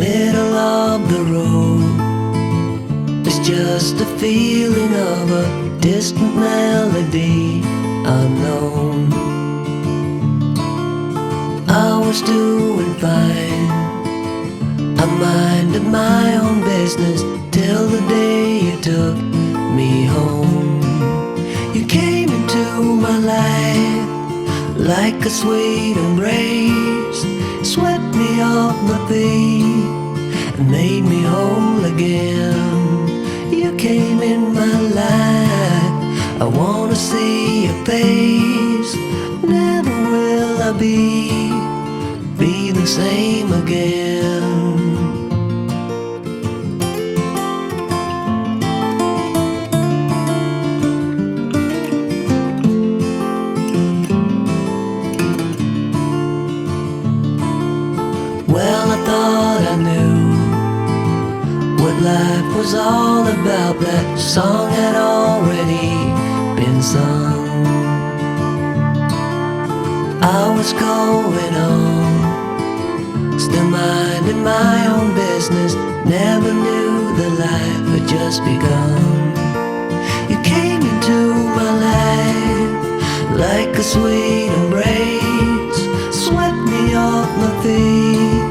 middle of the road. It's just a feeling of a distant melody unknown. I was doing fine, I minded my own business till the day you took me home. You came into my life like a sweet embrace, swept me off my feet and made me whole again. You came in my life, I wanna see your face. Never will I be the same again. Well, I thought I knew what life was all about. That song had already been sung. I was going on, still minding my own business. Never knew that life had just begun. You came into my life like a sweet embrace, swept me off my feet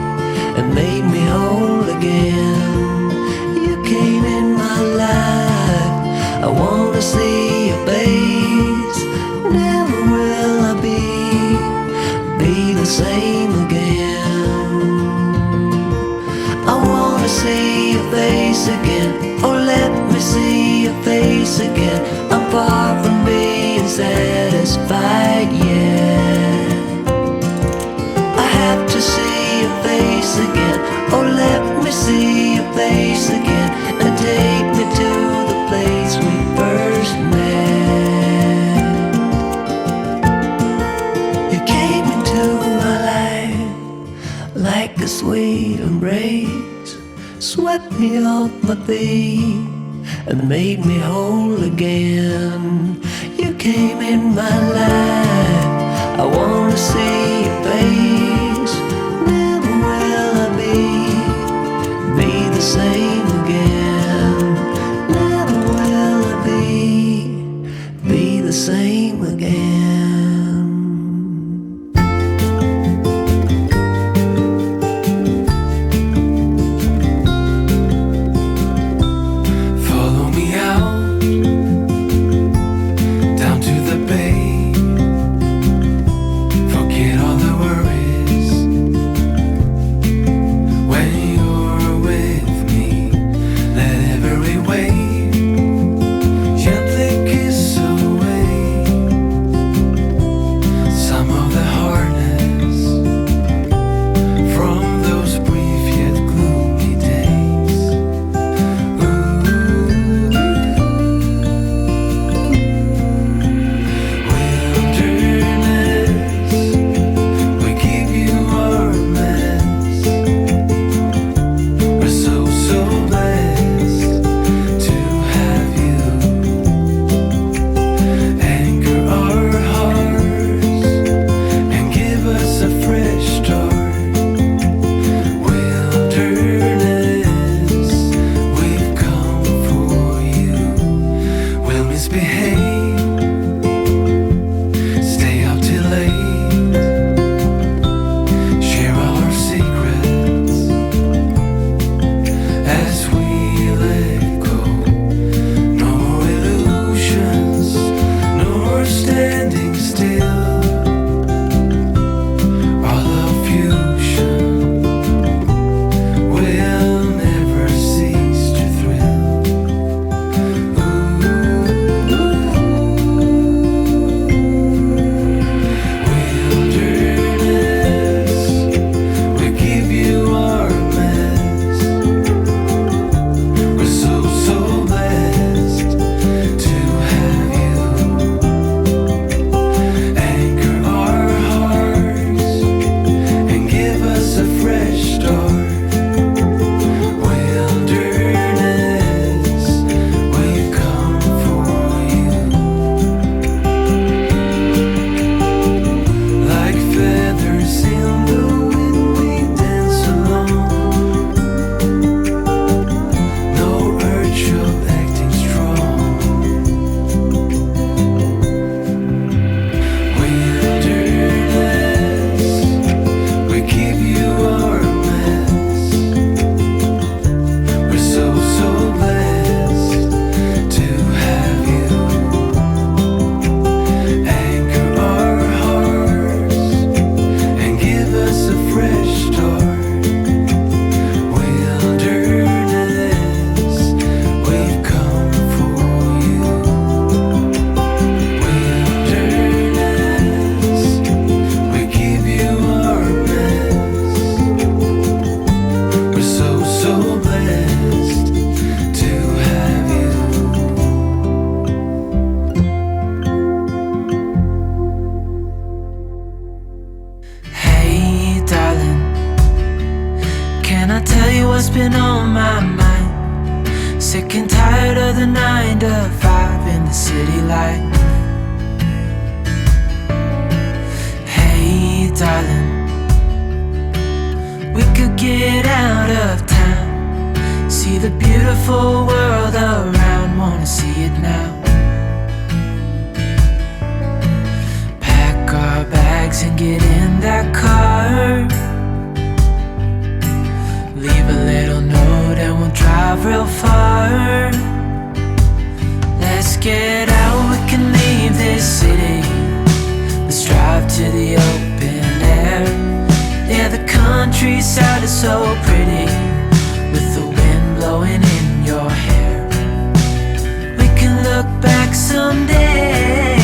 and made me whole again. You came in my life, I wanna see your face. Never will I be the same again. I wanna see your face again, oh let me see your face again. I'm far from being satisfied yet. I have to see your face again, oh let me see your face again, and take me to the place we first met. You came into my life like a sweet embrace, swept me off my feet and made me whole again. You came in my life, I wanna see your face. Never will I be the same again. Never will I be the same again. Follow me out down to the bay. Forget all the worries what's been on my mind. Sick and tired of the 9 to 5 in the city light. Hey darling, we could get out of town, see the beautiful world around, wanna see it now. Pack our bags and get in that car, leave a little note and we'll drive real far. Let's get out, we can leave this city. Let's drive to the open air. Yeah, the countryside is so pretty, with the wind blowing in your hair. We can look back someday.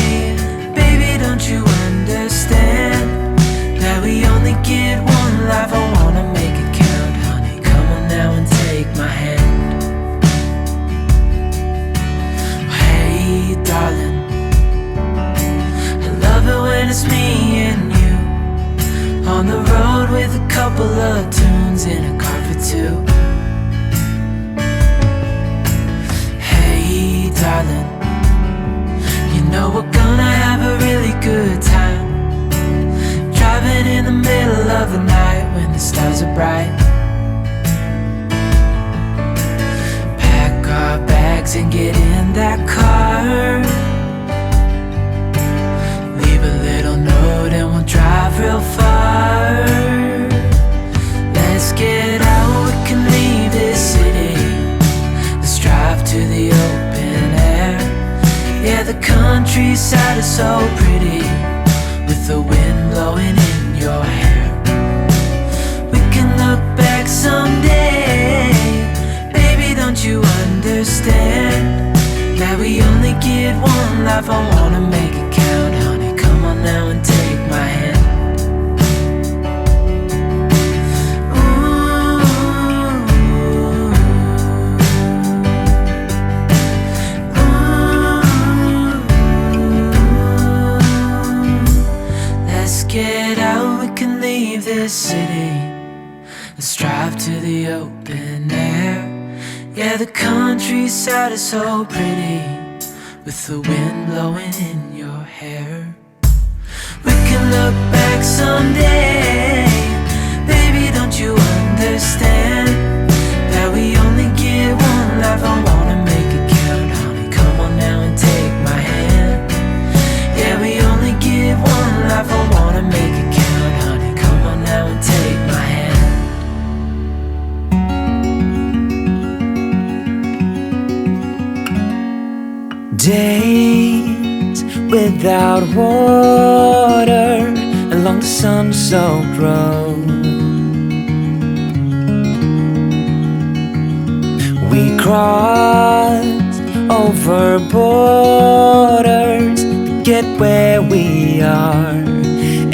Baby, don't you understand that we only get one life? I wanna make it count, honey. Come on now and take my hand. Hey darling, I love it when it's me and you, on the road with a couple of tunes in a car for two. Hey darling, you know we're gonna have a really good time, driving in the middle of the night when the stars are bright. Pack our bags and get in that car, leave a little note and we'll drive real far. Let's get out, we can leave this city. Let's drive to the open air. Yeah, the countryside is so pretty, with the wind blowing in your hair. We can look back someday. Baby, don't you understand that we only get one life? I wanna make it count, honey. Come on now and take my hand. Let's get out, we can leave this city. Let's drive to the open air. Yeah, the countryside is so pretty, with the wind blowing in your hair. We can look back someday. Baby, don't you understand that we only get one life? I wanna make it count, honey. Come on now and take my hand. Yeah, we only get one life. I wanna make it count, honey. Come on now and take my hand. Days without water along the sun-soaked road. We crossed over borders to get where we are,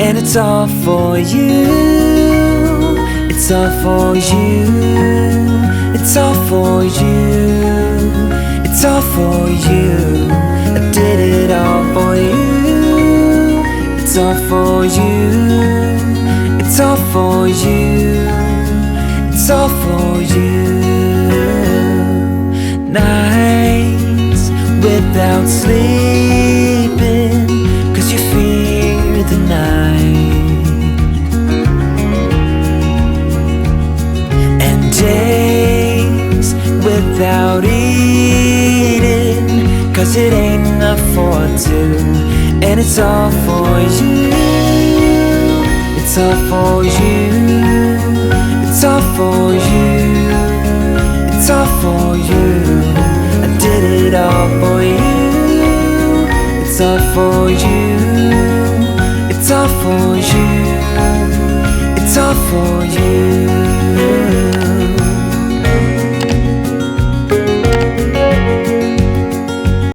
and it's all for you. It's all for you. It's all for you. It's all for you. I did it all for you. It's all for you. It's all for you. It's all for you. Nights without sleeping, 'cause you fear the night. And days without eating, 'cause it ain't enough for two. And it's all for you. It's all for you. It's all for you. It's all for you. I did it all for you. It's all for you. It's all for you. It's all for you.